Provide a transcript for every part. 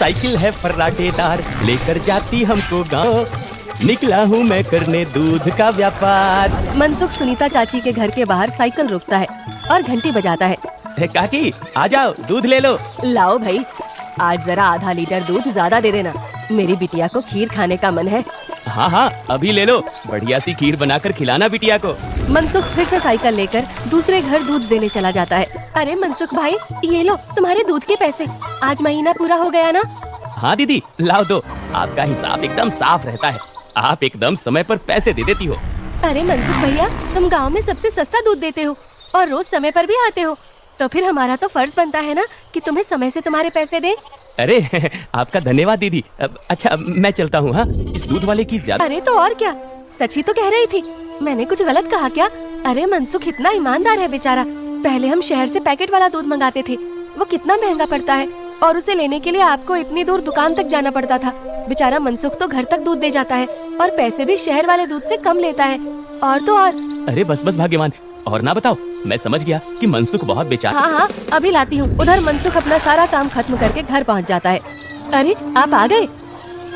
Cycle है फर्राटेदार, लेकर जाती हमको गाँव। निकला हूँ मैं करने दूध का व्यापार। मनसुख सुनीता चाची के घर के बाहर साइकिल रोकता है और घंटी बजाता है। काकी आ जाओ, दूध ले लो। लाओ भाई, आज जरा आधा लीटर दूध ज्यादा दे देना, मेरी बिटिया को खीर खाने का मन है। हाँ हाँ अभी ले लो, बढ़िया सी खीर बनाकर खिलाना बिटिया को। मनसुख फिर से साइकिल लेकर दूसरे घर दूध देने चला जाता है। अरे मनसुख भाई, ये लो तुम्हारे दूध के पैसे, आज महीना पूरा हो गया ना? हाँ दीदी लाओ दो, आपका हिसाब एकदम साफ रहता है, आप एकदम समय पर पैसे दे देती हो। अरे मनसुख भैया, तुम गांव में सबसे सस्ता दूध देते हो और रोज समय पर भी आते हो, तो फिर हमारा तो फर्ज बनता है ना कि तुम्हें समय से तुम्हारे पैसे दें। अरे आपका धन्यवाद दीदी। अच्छा मैं चलता हूँ। हाँ, इस दूध वाले की ज्यादा। अरे तो और क्या, सच ही तो कह रही थी, मैंने कुछ गलत कहा क्या? अरे मनसुख इतना ईमानदार है बेचारा। पहले हम शहर से पैकेट वाला दूध मंगाते थे, वो कितना महंगा पड़ता है, और उसे लेने के लिए आपको इतनी दूर दुकान तक जाना पड़ता था। बेचारा मनसुख तो घर तक दूध दे जाता है और पैसे भी शहर वाले दूध से कम लेता है। और तो और। अरे बस बस भाग्यवान, और ना बताओ, मैं समझ गया कि मनसुख बहुत बेचारा। हाँ हाँ अभी लाती हूँ। उधर मनसुख अपना सारा काम खत्म करके घर पहुँच जाता है। अरे आप आ गए,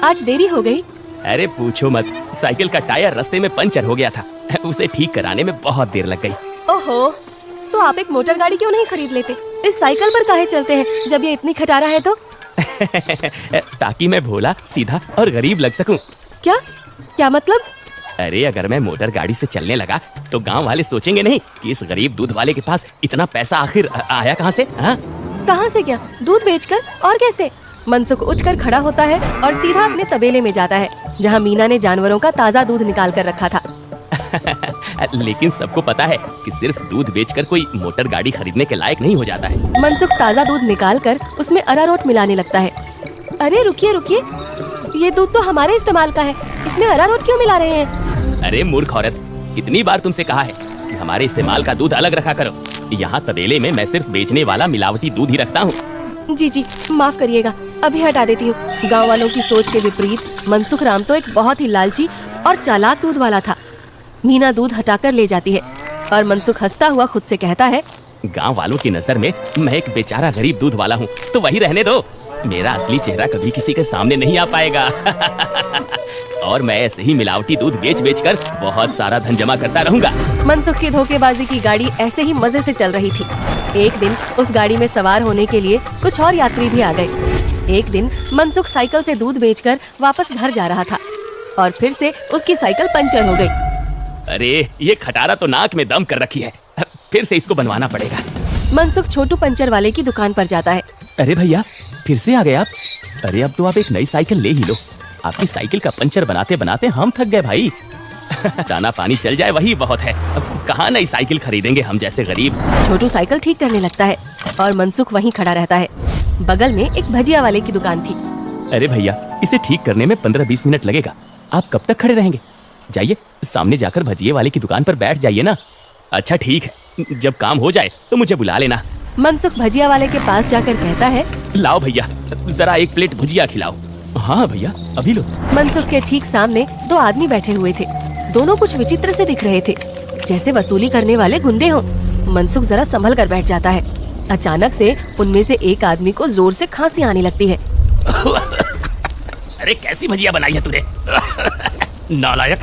आज देरी हो गई। अरे पूछो मत, साइकिल का टायर रास्ते में पंचर हो गया था, उसे ठीक कराने में बहुत देर लग गई। ओहो, तो आप एक मोटर गाड़ी क्यों नहीं खरीद लेते? इस साइकिल पर काहे चलते हैं जब ये इतनी खटारा है तो? ताकि मैं भोला सीधा और गरीब लग सकूं। क्या क्या मतलब? अरे अगर मैं मोटर गाड़ी से चलने लगा तो गांव वाले सोचेंगे नहीं कि इस गरीब दूध वाले के पास इतना पैसा आखिर आया कहाँ से? हाँ? कहाँ से क्या, दूध बेचकर और कैसे? मनसुख उठकर खड़ा होता है और सीधा अपने तबेले में जाता है, जहाँ मीना ने जानवरों का ताज़ा दूध निकाल कर रखा था। लेकिन सबको पता है कि सिर्फ दूध बेचकर कोई मोटर गाड़ी खरीदने के लायक नहीं हो जाता है। मनसुख ताज़ा दूध निकाल कर उसमें अरारोट मिलाने लगता है। अरे रुकिए रुकिए, ये दूध तो हमारे इस्तेमाल का है, इसमें अरारोट क्यों मिला रहे हैं? अरे मूर्ख औरत, कितनी बार तुमसे कहा है कि हमारे इस्तेमाल का दूध अलग रखा करो। यहाँ तबेले में मैं सिर्फ बेचने वाला मिलावटी दूध ही रखता हूँ। जी जी माफ करिएगा, अभी हटा देती हूँ। गाँव वालों की सोच के विपरीत मनसुख राम तो एक बहुत ही लालची और चालाक दूध वाला था। मीना दूध हटाकर ले जाती है और मनसुख हंसता हुआ खुद से कहता है, गांव वालों की नजर में मैं एक बेचारा गरीब दूध वाला हूँ, तो वही रहने दो। मेरा असली चेहरा कभी किसी के सामने नहीं आ पाएगा। और मैं ऐसे ही मिलावटी दूध बेच बेच कर बहुत सारा धन जमा करता रहूंगा। मनसुख की धोखेबाजी की गाड़ी ऐसे ही मजे से चल रही थी। एक दिन उस गाड़ी में सवार होने के लिए कुछ और यात्री भी आ गए। एक दिन मनसुख साइकिल से दूध बेचकर वापस घर जा रहा था और फिर से उसकी साइकिल पंचर हो गई। अरे ये खटारा तो नाक में दम कर रखी है, फिर से इसको बनवाना पड़ेगा। मनसुख छोटू पंचर वाले की दुकान पर जाता है। अरे भैया फिर से आ गए आप? अरे अब तो आप एक नई साइकिल ले ही लो, आपकी साइकिल का पंचर बनाते बनाते हम थक गए भाई। दाना पानी चल जाए वही बहुत है, अब कहाँ नई साइकिल खरीदेंगे हम जैसे गरीब। छोटू साइकिल ठीक करने लगता है और मनसुख वहीं खड़ा रहता है। बगल में एक भजिया वाले की दुकान थी। अरे भैया इसे ठीक करने में 15-20 मिनट लगेगा, आप कब तक खड़े रहेंगे? जाइए सामने जाकर भजिए वाले की दुकान पर बैठ जाइए ना। अच्छा ठीक है, जब काम हो जाए तो मुझे बुला लेना। मनसुख भजिया वाले के पास जाकर कहता है, लाओ भैया जरा एक प्लेट भुजिया खिलाओ। हाँ भैया अभी लो। मनसुख के ठीक सामने दो आदमी बैठे हुए थे। दोनों कुछ विचित्र से दिख रहे थे, जैसे वसूली करने वाले गुंडे हों। मनसुख जरा संभल कर बैठ जाता है। अचानक से उनमें से एक आदमी को जोर से खांसी आने लगती है। अरे कैसी भजिया बनाई है तूने? नालायक।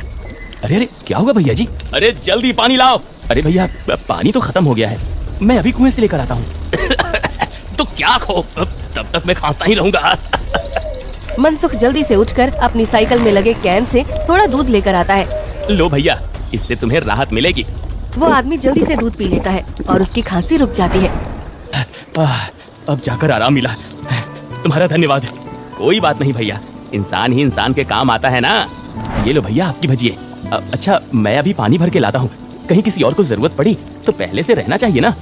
अरे अरे क्या हुआ भैया जी? अरे जल्दी पानी लाओ। अरे भैया पानी तो खत्म हो गया है, मैं अभी कुएं से लेकर आता हूँ। तो क्या खो, तब तक मैं खांसता ही रहूंगा। मनसुख जल्दी से उठकर अपनी साइकिल में लगे कैन से थोड़ा दूध लेकर आता है। लो भैया, इससे तुम्हें राहत मिलेगी। वो आदमी जल्दी से दूध पी लेता है और उसकी खांसी रुक जाती है। अब जाकर आराम मिला, तुम्हारा धन्यवाद। कोई बात नहीं भैया, इंसान ही इंसान के काम आता है ना। ये लो भैया आपकी भजिए। अच्छा मैं अभी पानी भर के लाता हूँ, कहीं किसी और को जरूरत पड़ी तो पहले से रहना चाहिए ना।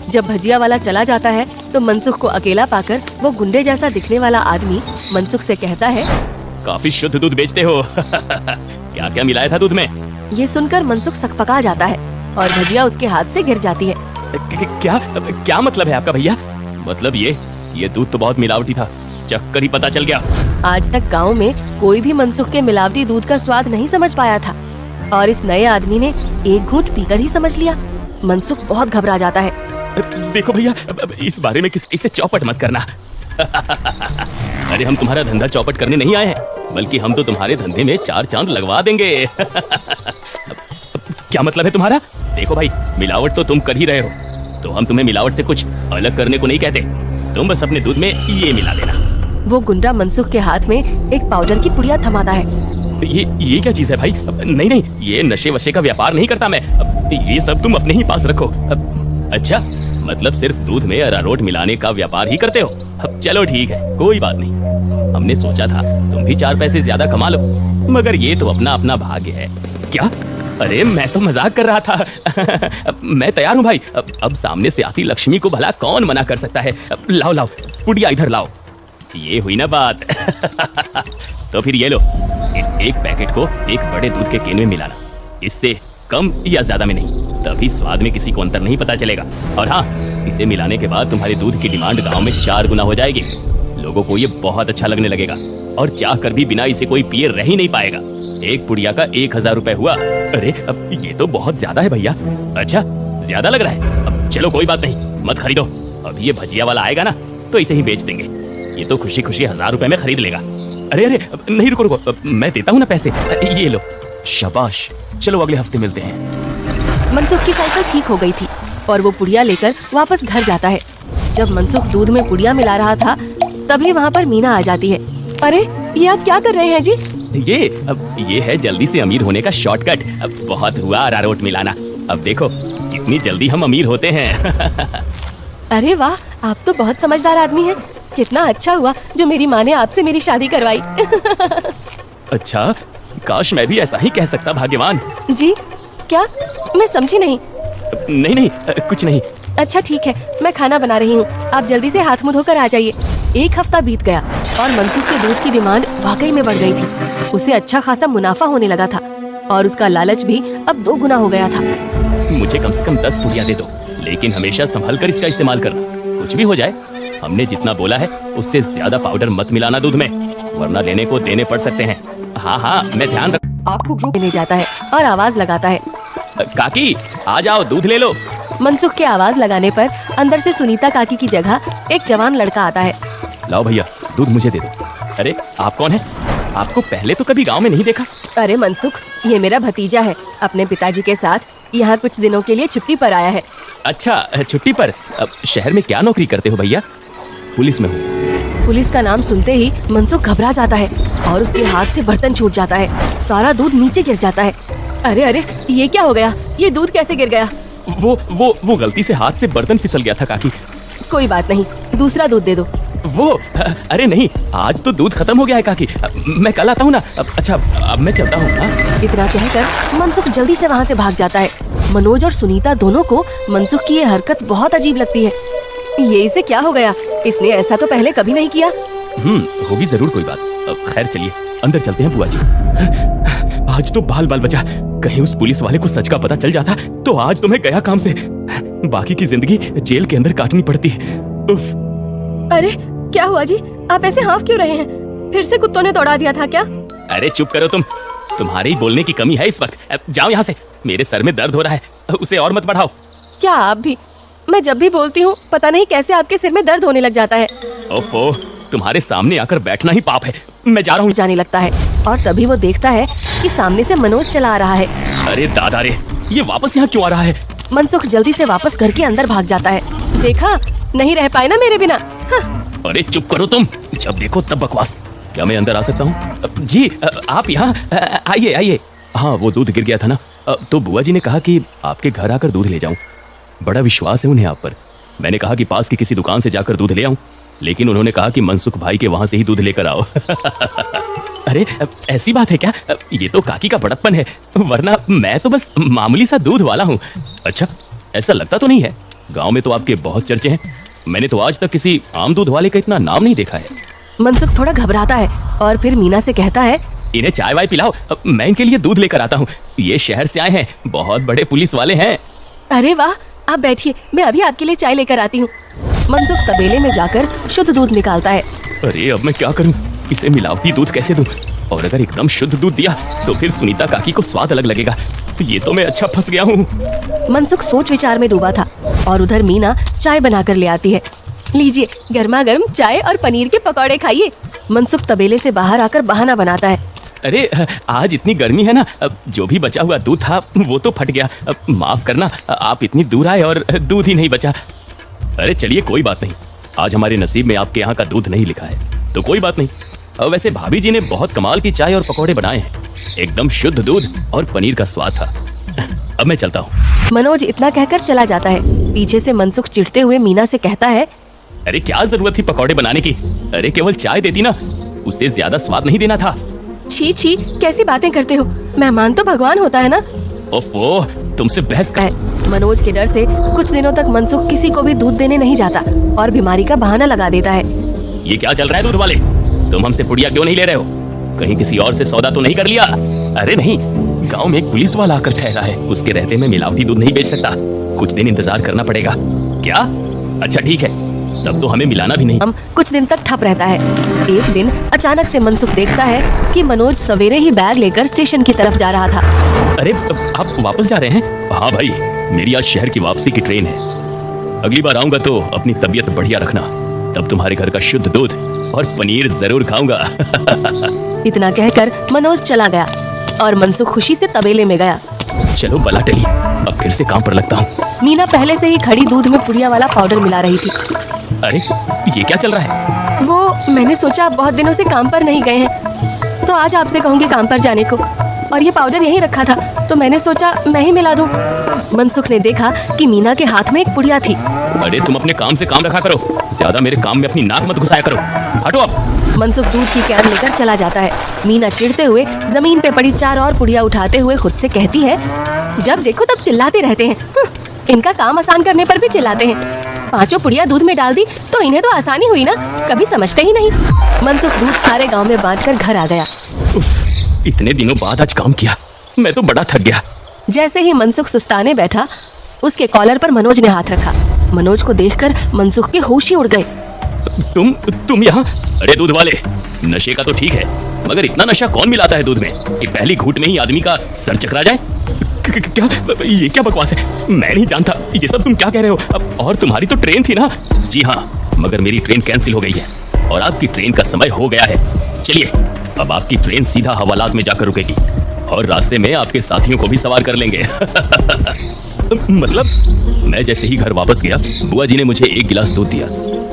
जब भजिया वाला चला जाता है तो मनसुख को अकेला पाकर वो गुंडे जैसा दिखने वाला आदमी मनसुख से कहता है, काफी शुद्ध दूध बेचते हो। क्या क्या मिलाया था दूध में? ये सुनकर मनसुख सकपका जाता है और भजिया उसके हाथ से गिर जाती है। क्या क्या मतलब है आपका भैया? मतलब ये दूध तो बहुत मिलावटी था, चक्कर ही पता चल गया। आज तक गांव में कोई भी मनसुख के मिलावटी दूध का स्वाद नहीं समझ पाया था और इस नए आदमी ने एक घूंट पीकर ही समझ लिया। मनसुख बहुत घबरा जाता है। देखो भैया, इस बारे में किसी से चौपट मत करना। अरे हम तुम्हारा धंधा चौपट करने नहीं आए हैं, बल्कि हम तो तुम्हारे धंधे में 4 चांद लगवा देंगे। क्या मतलब है तुम्हारा? देखो भाई, मिलावट तो तुम कर ही रहे हो, तो हम तुम्हें मिलावट से कुछ अलग करने को नहीं कहते। तुम बस अपने दूध में ये मिला देना। वो गुंडा मनसुख के हाथ में एक पाउडर की पुड़िया थमाता है। ये क्या चीज है भाई? नहीं, ये नशे वशे का व्यापार नहीं करता मैं। ये सब तुम अपने ही पास रखो। अच्छा, मतलब सिर्फ दूध में अरारोट मिलाने का व्यापार ही करते हो? चलो ठीक है, कोई बात नहीं। हमने सोचा था तुम भी 4 पैसे ज्यादा कमा लो, मगर ये तो अपना अपना भाग्य है। क्या? अरे मैं तो मजाक कर रहा था। मैं तैयार हूँ भाई। अब सामने से आती लक्ष्मी को भला कौन मना कर सकता है। लाओ पुड़िया इधर लाओ। ये हुई ना बात। तो फिर ये लो, इस एक पैकेट को एक बड़े दूध के केन में मिलाना। इससे कम या ज्यादा में नहीं, तभी स्वाद में किसी को अंतर नहीं पता चलेगा। और हाँ, इसे मिलाने के बाद तुम्हारे दूध की डिमांड गांव में 4 गुना हो जाएगी। लोगों को ये बहुत अच्छा लगने लगेगा और चाह कर भी बिना इसे कोई पिए रह ही नहीं पाएगा। एक पुड़िया का 1000 रुपए हुआ। अरे अब ये तो बहुत ज्यादा है भैया। अच्छा, ज्यादा लग रहा है? अब चलो कोई बात नहीं, मत खरीदो। अब ये भजिया वाला आएगा ना, तो इसे ही बेच देंगे। ये तो खुशी खुशी 1000 रुपए में खरीद लेगा। अरे नहीं, रुको, मैं देता हूँ ना पैसे। ये लो। शाबाश, चलो अगले हफ्ते मिलते हैं। मनसुख की साइकिल ठीक हो गई थी और वो पुड़िया लेकर वापस घर जाता है। जब मनसुख दूध में पुड़िया मिला रहा था, तभी वहाँ पर मीना आ जाती है। अरे ये आप क्या कर रहे हैं जी? ये है जल्दी से अमीर होने का शॉर्टकट। बहुत हुआ अरारोट मिलाना, अब देखो कितनी जल्दी हम अमीर होते हैं। अरे वाह, आप तो बहुत समझदार आदमी हैं। कितना अच्छा हुआ जो मेरी माँ ने आपसे मेरी शादी करवाई। अच्छा, काश मैं भी ऐसा ही कह सकता, भाग्यवान। जी क्या? मैं समझी नहीं। नहीं, कुछ नहीं। अच्छा ठीक है, मैं खाना बना रही हूँ, आप जल्दी से हाथ मुँह धोकर आ जाइए। 1 हफ्ता बीत गया और मनसुख के दूध की डिमांड वाकई में बढ़ गई थी। उसे अच्छा खासा मुनाफा होने लगा था और उसका लालच भी अब 2 गुना हो गया था। मुझे कम से कम 10 पुड़िया दे दो, लेकिन हमेशा संभल कर इसका इस्तेमाल करना। कुछ भी हो जाए, हमने जितना बोला है उससे ज्यादा पाउडर मत मिलाना दूध में, वरना लेने को देने पड़ सकते हैं। हाँ, मैं ध्यान रख। आपको ग्रुप देने जाता है और आवाज लगाता है, काकी आ जाओ, दूध ले लो। मनसुख के आवाज लगाने पर अंदर से सुनीता काकी की जगह एक जवान लड़का आता है। लाओ भैया, दूध मुझे दे दो। अरे आप कौन है? आपको पहले तो कभी गांव में नहीं देखा। अरे मनसुख, ये मेरा भतीजा है, अपने पिताजी के साथ यहाँ कुछ दिनों के लिए छुट्टी पर आया है। अच्छा, छुट्टी पर? शहर में क्या नौकरी करते हो भैया? पुलिस में हूँ। पुलिस का नाम सुनते ही मनसुख घबरा जाता है और उसके हाथ से बर्तन छूट जाता है। सारा दूध नीचे गिर जाता है। अरे ये क्या हो गया? ये दूध कैसे गिर गया? वो गलती से हाथ से बर्तन फिसल गया था काकी। कोई बात नहीं, दूसरा दूध दे दो। अरे नहीं, आज तो दूध खत्म हो गया है काकी, मैं कल आता हूँ ना। अच्छा, अब मैं चलता हूँ। इतना कहकर मनसुख जल्दी से वहाँ से भाग जाता है। मनोज और सुनीता दोनों को मनसुख की ये हरकत बहुत अजीब लगती है। ये इसे क्या हो गया? इसने ऐसा तो पहले कभी नहीं किया। होगी जरूर कोई बात। खैर चलिए अंदर चलते हैं बुआ जी। आज तो बाल बचा। कहीं उस पुलिस वाले को सच का पता चल जाता तो आज तो मैं गया काम से। बाकी की जिंदगी जेल के अंदर काटनी पड़ती। उफ। अरे क्या हुआ जी? आप ऐसे हाँफ क्यों रहे हैं? फिर से कुत्तों ने दौड़ा दिया था क्या? अरे चुप करो तुम, तुम्हारे ही बोलने की कमी है इस वक्त। जाओ यहाँ से, मेरे सर में दर्द हो रहा है, उसे और मत बढ़ाओ। क्या आप भी? मैं जब भी बोलती हूँ पता नहीं कैसे आपके सिर में दर्द होने लग जाता है। ओहो, तुम्हारे सामने आकर बैठना ही पाप है। मैं जा रहा हूँ। जाने लगता है और तभी वो देखता है कि सामने से मनोज चला आ रहा है। अरे दादा रे, ये वापस यहाँ क्यों आ रहा है? मनसुख जल्दी से वापस घर के अंदर भाग जाता है। देखा, नहीं रह पाए ना मेरे बिना। हाँ। अरे चुप करो तुम, जब देखो तब बकवास। क्या मैं अंदर आ सकता हूँ? जी आप यहाँ आइए। हाँ, वो दूध गिर गया था ना, तो बुआ जी ने कहा कि आपके घर आकर दूध ले जाऊं। बड़ा विश्वास है उन्हें आप पर। मैंने कहा कि पास की किसी दुकान से जाकर दूध ले आऊं, लेकिन उन्होंने कहा कि मनसुख भाई के वहां से ही दूध लेकर आओ। अरे ऐसी बात है क्या? ये तो काकी का बड़प्पन है, वरना मैं तो बस मामूली सा दूध वाला हूँ। अच्छा, ऐसा लगता तो नहीं है। गांव में तो आपके बहुत चर्चे हैं, मैंने तो आज तक किसी आम दूध वाले का इतना नाम नहीं देखा है। मनसुख थोड़ा घबराता है और फिर मीना से कहता है, इन्हें चाय वाय पिलाओ, मैं इनके लिए दूध लेकर आता हूँ। ये शहर से आए हैं, बहुत बड़े पुलिस वाले हैं। अरे वाह, आप बैठिए, मैं अभी आपके लिए चाय लेकर आती हूँ। मनसुख तबेले में जाकर शुद्ध दूध निकालता है। अरे अब मैं क्या करूँ, इसे मिलावटी दूध कैसे दूँ? और अगर एकदम शुद्ध दूध दिया तो फिर सुनीता काकी को स्वाद अलग लगेगा। ये तो मैं अच्छा फंस गया हूँ। मनसुख सोच विचार में डूबा था और उधर मीना चाय बनाकर ले आती है। लीजिए, गर्मा गर्म चाय और पनीर के पकौड़े खाइए। मनसुख तबेले से बाहर आकर बहाना बनाता है। अरे आज इतनी गर्मी है ना, जो भी बचा हुआ दूध था वो तो फट गया। माफ करना, आप इतनी दूर आए और दूध ही नहीं बचा। अरे चलिए कोई बात नहीं, आज हमारे नसीब में आपके यहाँ का दूध नहीं लिखा है तो कोई बात नहीं। वैसे भाभी जी ने बहुत कमाल की चाय और पकौड़े बनाए हैं, एकदम शुद्ध दूध और पनीर का स्वाद था। अब मैं चलता हूँ। मनोज इतना कहकर चला जाता है। पीछे से मनसुख चिढ़ते हुए मीना से कहता है, अरे क्या जरूरत थी पकौड़े बनाने की? अरे केवल चाय देती ना, उससे ज्यादा स्वाद नहीं देना था। छी छी, कैसी बातें करते हो, मेहमान तो भगवान होता है ना। ओफो, तुमसे बहस कर। मनोज के डर से कुछ दिनों तक मनसुख किसी को भी दूध देने नहीं जाता और बीमारी का बहाना लगा देता है। ये क्या चल रहा है दूध वाले? तुम हमसे पुड़िया क्यों नहीं ले रहे हो? कहीं किसी और से सौदा तो नहीं कर लिया? अरे नहीं, गांव में एक पुलिस वाला आकर ठहरा है, उसके रहते मैं मिलावटी दूध नहीं बेच सकता, कुछ दिन इंतजार करना पड़ेगा। क्या? अच्छा ठीक है, तब तो हमें मिलाना भी नहीं। हम कुछ दिन तक ठप रहता है। एक दिन अचानक से मनसुख देखता है कि मनोज सवेरे ही बैग लेकर स्टेशन की तरफ जा रहा था। अरे आप वापस जा रहे हैं? हाँ भाई, मेरी आज शहर की वापसी की ट्रेन है। अगली बार आऊंगा तो अपनी तबीयत बढ़िया रखना, तब तुम्हारे घर का शुद्ध दूध और पनीर जरूर खाऊंगा। इतना कहकर मनोज चला गया और मनसुख खुशी से तबेले में गया। चलो बला टली, अब फिर से काम पर लगता हूँ। मीना पहले से ही खड़ी दूध में पुड़िया वाला पाउडर मिला रही थी। अरे ये क्या चल रहा है? वो मैंने सोचा आप बहुत दिनों से काम पर नहीं गए हैं तो आज आपसे कहूँगी काम पर जाने को, और ये पाउडर यहीं रखा था तो मैंने सोचा मैं ही मिला दूं। मनसुख ने देखा कि मीना के हाथ में एक पुड़िया थी। अरे तुम अपने काम से काम रखा करो, ज्यादा मेरे काम में अपनी नाक मत घुसाया करो, हटो अब। मनसुख दूध की कैन लेकर चला जाता है। मीना चिढ़ते हुए जमीन पे पड़ी 4 और पुड़िया उठाते हुए खुद से कहती है, जब देखो तब चिल्लाते रहते हैं, इनका काम आसान करने पर भी चिल्लाते हैं। 5 पुड़िया दूध में डाल दी तो इन्हें तो आसानी हुई ना, कभी समझते ही नहीं। मनसुख दूध सारे गांव में बांटकर घर आ गया। इतने दिनों बाद आज काम किया, मैं तो बड़ा थक गया। जैसे ही मनसुख सुस्ताने बैठा, उसके कॉलर पर मनोज ने हाथ रखा। मनोज को देखकर मनसुख के होश ही उड़ गए। तुम यहाँ? अरे दूध वाले, नशे का तो ठीक है, मगर इतना नशा कौन मिलाता है दूध में कि पहली घूंट में ही आदमी का सर चकरा जाए? क्या ये क्या बकवास है? मैं नहीं जानता ये सब तुम क्या कह रहे हो। अब और तुम्हारी तो ट्रेन थी ना? जी हाँ, मगर मेरी ट्रेन कैंसिल हो गई है और आपकी ट्रेन का समय हो गया है। चलिए, अब आपकी ट्रेन सीधा हवालात में जाकर रुकेगी और रास्ते में आपके साथियों को भी सवार कर लेंगे। मतलब मैं जैसे ही घर वापस गया, बुआ जी ने मुझे 1 गिलास दूध दिया।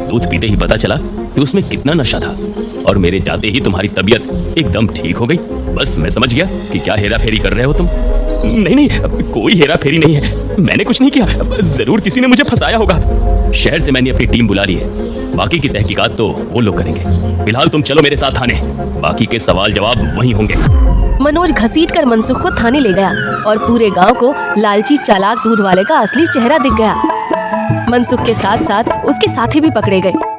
दूध पीते ही पता चला कि उसमें कितना नशा था और मेरे जाते ही तुम्हारी तबीयत एकदम ठीक हो गई। बस मैं समझ गया कि क्या हेरा फेरी कर रहे हो तुम। नहीं, कोई हेरा फेरी नहीं है, मैंने कुछ नहीं किया, जरूर किसी ने मुझे फंसाया होगा। शहर से मैंने अपनी टीम बुला ली है, बाकी की तहकीकात तो वो लोग करेंगे। फिलहाल तुम चलो मेरे साथ थाने, बाकी के सवाल जवाब वहीं होंगे। मनोज घसीटकर मनसुख को थाने ले गया और पूरे गांव को लालची चालाक दूध वाले का असली चेहरा दिख गया। मनसुख के साथ साथ उसके साथी भी पकड़े गए।